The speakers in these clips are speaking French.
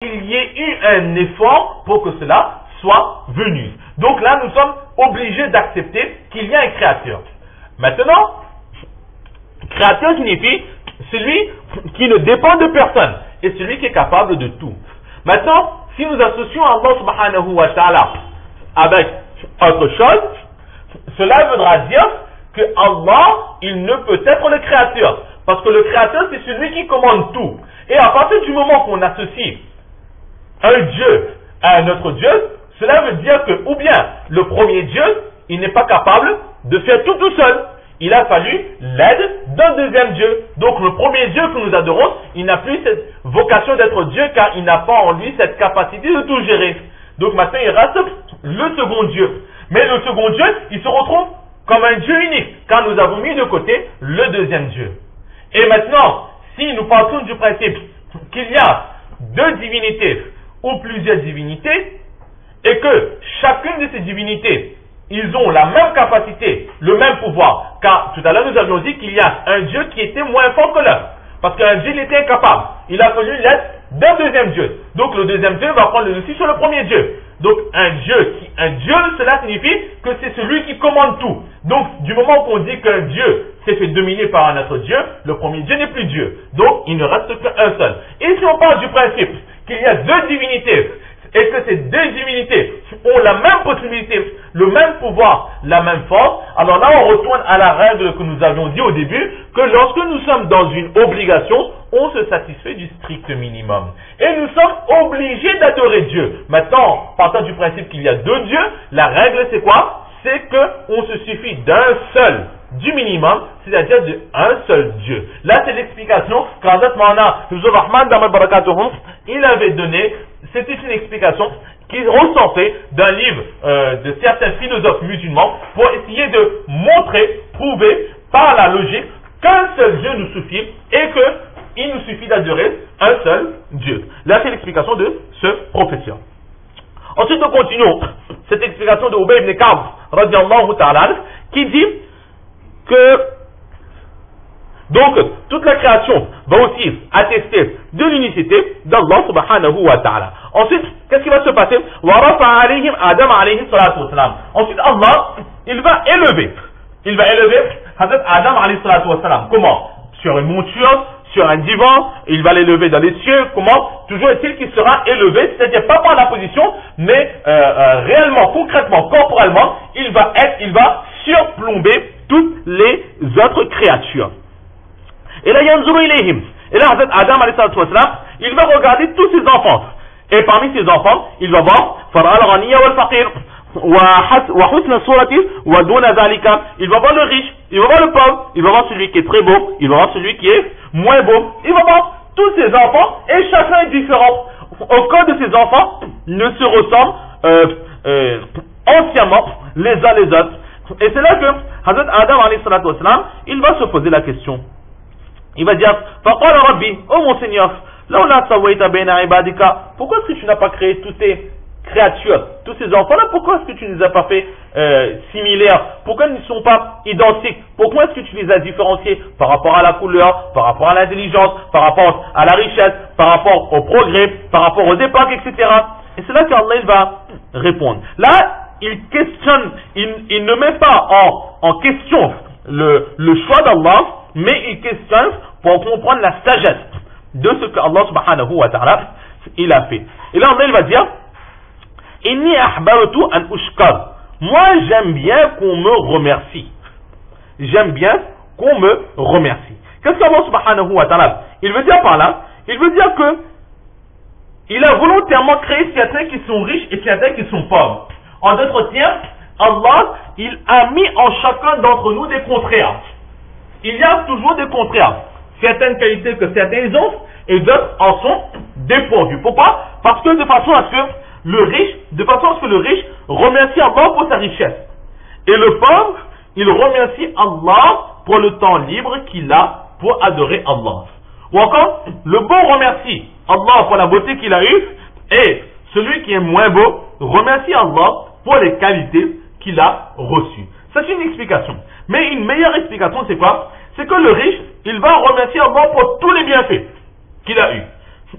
qu'il y ait eu un effort pour que cela soit venu. Donc là, nous sommes obligés d'accepter qu'il y a un créateur. Maintenant, créateur signifie celui qui ne dépend de personne et celui qui est capable de tout. Maintenant, si nous associons Allah subhanahu wa ta'ala avec autre chose, cela voudra dire que Allah, il ne peut être le créateur. Parce que le créateur, c'est celui qui commande tout. Et à partir du moment qu'on associe un Dieu à un autre Dieu, cela veut dire que, ou bien, le premier Dieu, il n'est pas capable de faire tout seul. Il a fallu l'aide d'un deuxième Dieu. Donc le premier Dieu que nous adorons, il n'a plus cette vocation d'être Dieu car il n'a pas en lui cette capacité de tout gérer. Donc maintenant il reste le second Dieu. Mais le second Dieu, il se retrouve comme un Dieu unique car nous avons mis de côté le deuxième Dieu. Et maintenant, si nous partons du principe qu'il y a deux divinités ou plusieurs divinités et que chacune de ces divinités ils ont la même capacité, le même pouvoir. Car tout à l'heure nous avions dit qu'il y a un Dieu qui était moins fort que l'autre. Parce qu'un Dieu il était incapable. Il a fallu l'aide d'un deuxième Dieu. Donc le deuxième Dieu va prendre le dessus sur le premier Dieu. Donc un Dieu, cela signifie que c'est celui qui commande tout. Donc du moment qu'on dit qu'un Dieu s'est fait dominer par un autre Dieu, le premier Dieu n'est plus Dieu. Donc il ne reste qu'un seul. Et si on parle du principe qu'il y a deux divinités, et que ces deux divinités ont la même possibilité, le même pouvoir, la même force, alors là on retourne à la règle que nous avions dit au début, que lorsque nous sommes dans une obligation, on se satisfait du strict minimum. Et nous sommes obligés d'adorer Dieu. Maintenant, partant du principe qu'il y a deux dieux, la règle c'est quoi? C'est qu'on se suffit d'un seul, du minimum, c'est-à-dire d'un seul Dieu. Là c'est l'explication qu'Hazrat Maulana Hifzur Rahman Damat Barakatuhum, il avait donné. C'était une explication qui ressortait d'un livre de certains philosophes musulmans pour essayer de montrer, prouver par la logique qu'un seul Dieu nous suffit et qu'il nous suffit d'adorer un seul Dieu. Là, c'est l'explication de ce professeur. Ensuite, nous continuons cette explication de Ubay ibn Ka'b radiyallahu ta'ala qui dit que donc, toute la création va aussi attester de l'unicité d'Allah subhanahu wa ta'ala. Ensuite, qu'est-ce qui va se passer? Ensuite, Allah, il va élever Hazrat Adam alayhi salatu wa salam. Comment? Sur une monture, sur un divan, il va l'élever dans les cieux. Comment? Toujours est-il qu'il sera élevé, c'est-à-dire pas par la position, mais réellement, concrètement, corporellement, il va surplomber toutes les autres créatures. Et là, yanzuru ilayhim. Et là, Hazrat Adam alayhi salatu wa salam, il va regarder tous ses enfants. Et parmi ses enfants, il va voir Fara'al ghaniya wal faqir wa husna surati wa duna dhalika. Il va voir le riche, il va voir le pauvre, il va voir celui qui est très beau, il va voir celui qui est moins beau. Il va voir tous ses enfants et chacun est différent. Aucun de ses enfants ne se ressemble entièrement les uns les autres. Et c'est là que Hazrat Adam alayhi salatu wa salam, il va se poser la question. Il va dire, Faqala Rabbi, oh mon Seigneur, pourquoi est-ce que tu n'as pas créé toutes ces créatures, tous ces enfants-là, pourquoi est-ce que tu ne les as pas fait similaires? Pourquoi ils ne sont pas identiques? Pourquoi est-ce que tu les as différenciés par rapport à la couleur, par rapport à l'intelligence, par rapport à la richesse, par rapport au progrès, par rapport aux époques, etc. Et c'est là qu'Allah il va répondre. Là, il questionne, il ne met pas en question le choix d'Allah, mais il questionne pour comprendre la sagesse de ce que Allah subhanahu wa ta'ala il a fait. Et là Allah il va dire Inni ahbartu an ushkar. Moi j'aime bien qu'on me remercie. J'aime bien qu'on me remercie. Qu'est-ce qu'Allah subhanahu wa ta'ala il veut dire par là? Il veut dire que il a volontairement créé certains qui sont riches et certains qui sont pauvres. En d'autres termes, Allah il a mis en chacun d'entre nous des contraires. Il y a toujours des contraires. Certaines qualités que certains ont et d'autres en sont dépourvus. Pourquoi? Parce que de façon à ce que le riche remercie Allah pour sa richesse. Et le pauvre, il remercie Allah pour le temps libre qu'il a pour adorer Allah. Ou encore, le beau remercie Allah pour la beauté qu'il a eue et celui qui est moins beau remercie Allah pour les qualités qu'il a reçues. Ça c'est une explication. Mais une meilleure explication c'est quoi? C'est que le riche, il va remercier Allah pour tous les bienfaits qu'il a eus.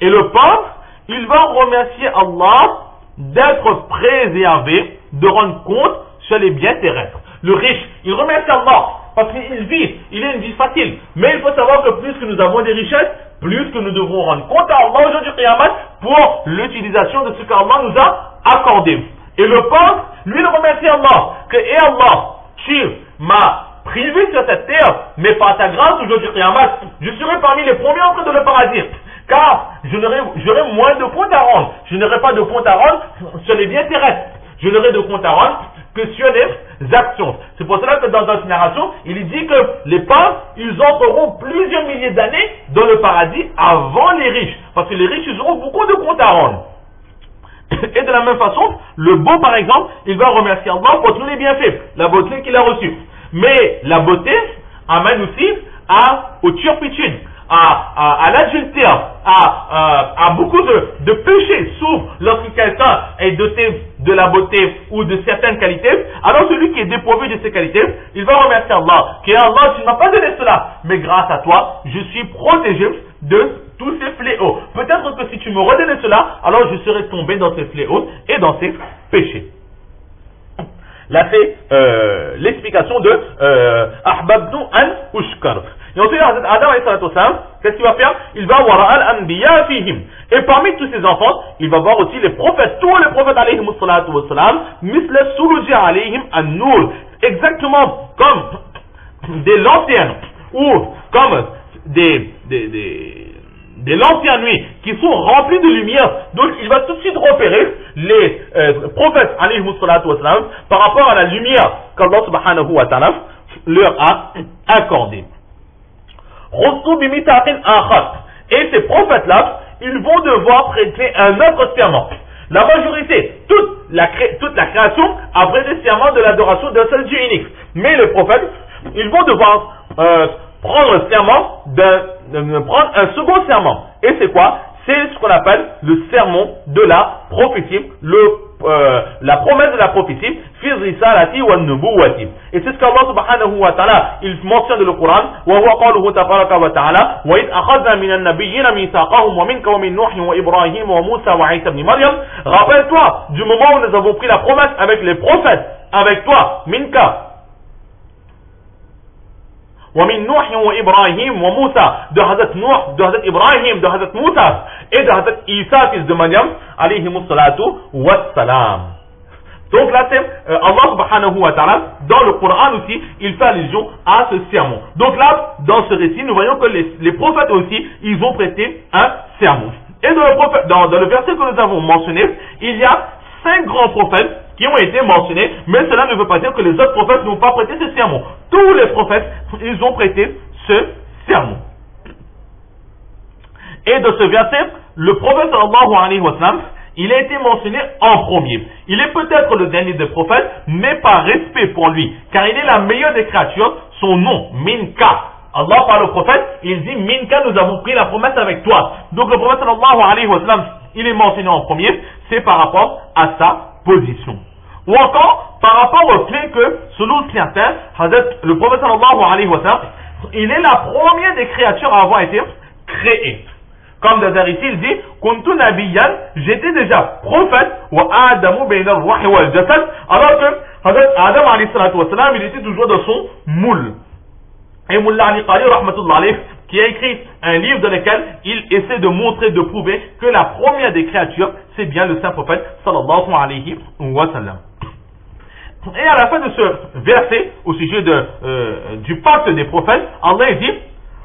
Et le pauvre, il va remercier Allah d'être préservé, de rendre compte sur les biens terrestres. Le riche, il remercie Allah parce qu'il vit, il a une vie facile. Mais il faut savoir que plus que nous avons des richesses, plus que nous devrons rendre compte à Allah aujourd'hui pour l'utilisation de ce qu'Allah nous a accordé. Et le pauvre, lui, il remercie Allah que, et Allah, tu m'as privé sur cette terre, mais par ta grâce aujourd'hui je serai parmi les premiers entrés dans le paradis. Car j'aurai moins de comptes à rendre. Je n'aurai pas de compte à rendre sur les biens terrestres. Je n'aurai de compte à rendre que sur les actions. C'est pour cela que dans notre narration, il dit que les pauvres, ils entreront plusieurs milliers d'années dans le paradis avant les riches. Parce que les riches, ils auront beaucoup de comptes à rendre. Et de la même façon, le beau, par exemple, il va remercier Allah pour tous les bienfaits, la beauté qu'il a reçue. Mais la beauté amène aussi aux turpitudes, à l'adultère, à beaucoup de péchés, sauf lorsque quelqu'un est doté de la beauté ou de certaines qualités. Alors celui qui est dépourvu de ces qualités, il va remercier Allah, que Allah, tu ne m'as pas donné cela, mais grâce à toi, je suis protégé de tous ces fléaux. Peut-être que si tu me redonnais cela, alors je serais tombé dans ces fléaux et dans ces péchés. Là, c'est l'explication de Ahbabnu al-Ushkar. Et ensuite, Adam, qu'est-ce qu'il va faire? Il va voir al-anbiya fihim. Et parmi tous ses enfants, il va voir aussi les prophètes. Tous les prophètes, alayhim salatu wa salam, misle suluji alayhim an-nur. Exactement comme des lanternes, ou comme des lanternes nuit qui sont remplies de lumière. Donc il va tout de suite repérer les prophètes alayhim salatu wa salam par rapport à la lumière qu'Allah subhanahu wa ta'ala leur a accordée. Et ces prophètes-là, ils vont devoir prêter un autre serment. La majorité, toute la création a prêté serment de l'adoration d'un seul Dieu unique. Mais les prophètes, ils vont devoir prendre le serment prendre un second serment. Et c'est quoi? C'est ce qu'on appelle le sermon de la prophétie, la promesse de la prophétie, fi risalati wa nubuwati. Et c'est ce qu'Allah subhanahu wa ta'ala, il mentionne dans le Coran, wa huwa qawluhu tabaraka wa ta'ala, wa id akhadna min an-nabiyyina mithaqahum wa minka wa min Nuh wa Ibrahim wa Musa wa Isa ibn Maryam. Rappelle-toi du moment où nous avons pris la promesse avec les prophètes, avec toi, minka, ومن نوح وإبراهيم وموسى de Hazrat Nuh, de Hazrat Ibrahim, de Hazrat Moussa et de Hazrat Isa fils de Maryam alayhi mussalatu wassalam. Donc là c'est Allah subhanahu wa ta'ala dans le Coran aussi il fait allusion à ce sermon. Donc là dans ce récit nous voyons que les prophètes aussi ils ont prêté un sermon. Et dans le verset que nous avons mentionné il y a 5 grands prophètes qui ont été mentionnés, mais cela ne veut pas dire que les autres prophètes n'ont pas prêté ce sermon. Tous les prophètes, ils ont prêté ce sermon. Et de ce verset, le prophète sallallahu alayhi wa sallam, il a été mentionné en premier. Il est peut-être le dernier des prophètes, mais par respect pour lui, car il est la meilleure des créatures, son nom, Minka. Allah par le prophète, il dit Minka, nous avons pris la promesse avec toi. Donc le prophète sallallahu alayhi wa sallam, il est mentionné en premier, c'est par rapport à sa position. Ou encore, par rapport au fait que, selon certains, le prophète sallallahu alayhi wa sallam, il est la première des créatures à avoir été créée. Comme dans ici, il dit, Kuntu nabiyyan, j'étais déjà prophète, wa Adamu bayna ar-ruhi wal jasad, alors que Adam alayhi salatu wa sallam, il était toujours dans son moule. Et Mullah Ali Qari, rahmatullah alayhi, qui a écrit un livre dans lequel il essaie de montrer, de prouver que la première des créatures, c'est bien le saint prophète, sallallahu alayhi wa sallam. Et à la fin de ce verset, au sujet du pacte des prophètes, Allah dit,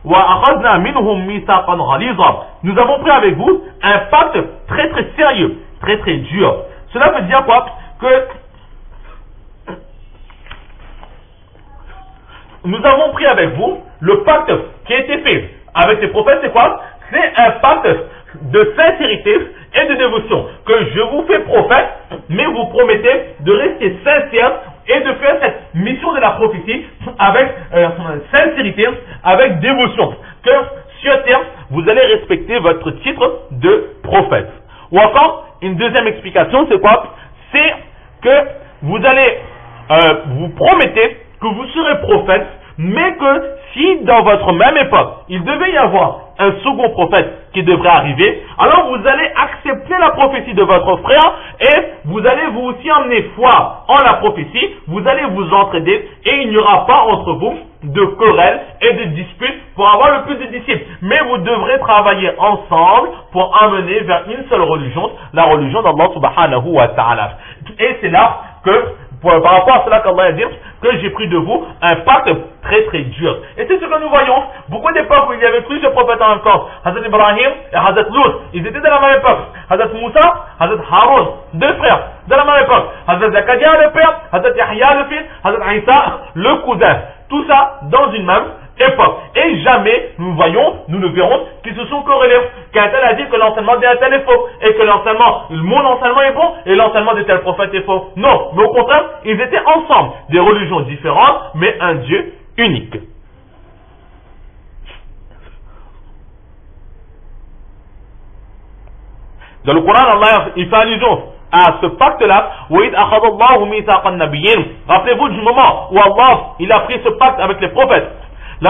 وَأَخَذْنَا مِنْهُمْ مِيثَاقًا غَلِيظًا. Nous avons pris avec vous un pacte très très sérieux, très très dur. Cela veut dire quoi? Que nous avons pris avec vous le pacte qui a été fait avec les prophètes, c'est quoi? C'est un pacte de sincérité et de dévotion. Que je vous fais prophète, mais vous promettez de rester sincère et de faire cette mission de la prophétie avec sincérité, avec dévotion. Que sur terre, vous allez respecter votre titre de prophète. Ou encore, une deuxième explication, c'est quoi? C'est que vous allez, vous promettez que vous serez prophète, mais que si dans votre même époque, il devait y avoir un second prophète qui devrait arriver, alors vous allez accepter la prophétie de votre frère et vous allez vous aussi emmener foi en la prophétie, vous allez vous entraider et il n'y aura pas entre vous de querelles et de disputes pour avoir le plus de disciples. Mais vous devrez travailler ensemble pour amener vers une seule religion, la religion d'Allah subhanahu wa ta'ala. Et c'est là que, par rapport à cela qu'Allah a dit, que j'ai pris de vous un pacte très très dur. Et c'est ce que nous voyons. Beaucoup d'époques où il y avait plusieurs prophètes en même temps. Hazrat Ibrahim et Hazrat Lut, ils étaient de la même époque. Hazrat Moussa, Hazrat Haroun, deux frères, de la même époque. Hazrat Zakaria le père, Hazrat Yahya le fils, Hazrat Isa le cousin. Tout ça dans une même époque. Et jamais nous ne verrons qu'ils se sont corrélés. Qu'un tel a dit que l'enseignement d'un tel est faux. Et que mon enseignement est bon et l'enseignement de tel prophète est faux. Non, mais au contraire, ils étaient ensemble. Des religions différentes, mais un Dieu unique. Dans le Coran, Allah il fait allusion à ce pacte-là. Rappelez-vous du moment où Allah il a pris ce pacte avec les prophètes. De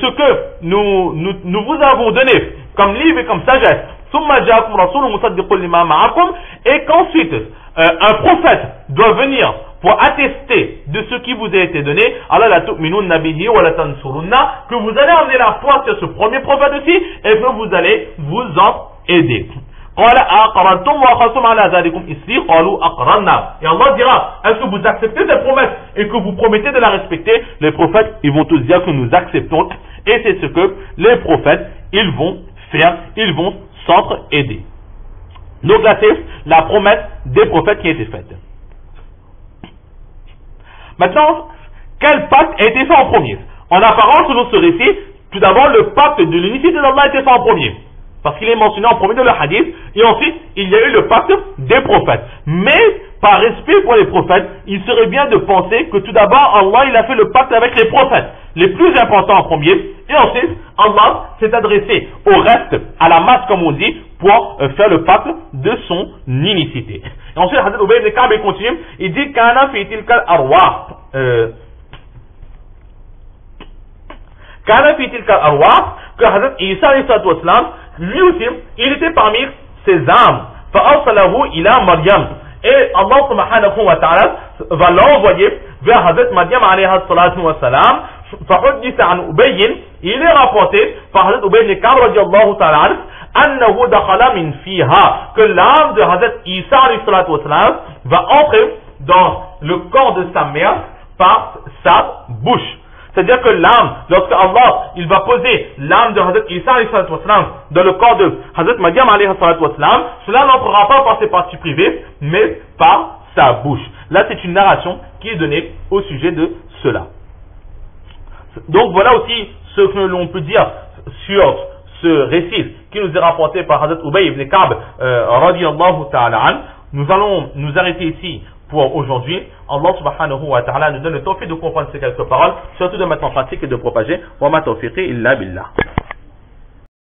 ce que nous vous avons donné comme livre et comme sagesse. Et qu'ensuite un prophète doit venir pour attester de ce qui vous a été donné, que vous allez emmener la foi sur ce premier prophète aussi et que vous allez vous en aider. Et Allah dira, est-ce que vous acceptez cette promesse et que vous promettez de la respecter? Les prophètes, ils vont tous dire que nous acceptons, et c'est ce que les prophètes, ils vont faire, ils vont s'entre-aider. Donc là, c'est la promesse des prophètes qui a été faite. Maintenant, quel pacte a été fait en premier? En apparence, selon ce récit, tout d'abord, le pacte de l'unicité d'Allah a été fait en premier. Parce qu'il est mentionné en premier dans le hadith, et ensuite, il y a eu le pacte des prophètes. Mais, par respect pour les prophètes, il serait bien de penser que tout d'abord, Allah, il a fait le pacte avec les prophètes, les plus importants en premier, et ensuite, Allah s'est adressé au reste, à la masse, comme on dit, pour faire le pacte de son unicité. Et ensuite, Hazrat Ubay ibn Ka'b continue, il dit, Kana fi tilkal arwah, Kana fi tilkal arwah, que Hazrat Isa alayhi salatu wassalam, lui aussi, il était parmi ses âmes. فَأَرْسَلَهُ إِلَى Maryam. Et Allah subhanahu wa ta'ala va l'envoyer vers Hazrat Maryam alayhi salatu wassalam. فَحُدِّثَ عَنْ أُبَيٍّ. Il est rapporté par Hazrat Ubay ibn Ka'b radiyallahu ta'ala anhu أَنَّهُ دَخَلَ مِنْ فِيهَا, que l'âme de Hazrat Isa alayhi salatu wassalam va entrer dans le corps de sa mère par sa bouche. C'est-à-dire que l'âme, lorsque Allah, il va poser l'âme de Hazrat Isa alayhi salatu wassalam dans le corps de Hazrat Maryam alayhi salatu wassalam, cela n'entrera pas par ses parties privées, mais par sa bouche. Là, c'est une narration qui est donnée au sujet de cela. Donc voilà aussi ce que l'on peut dire sur ce récit qui nous est rapporté par Hazrat Ubay ibn Ka'b radiyallahu ta'ala an. Nous allons nous arrêter ici pour aujourd'hui. Allah subhanahu wa ta'ala nous donne le tawfiq de comprendre ces quelques paroles, surtout de mettre en pratique et de propager. Wa ma tawfiqi illa billah.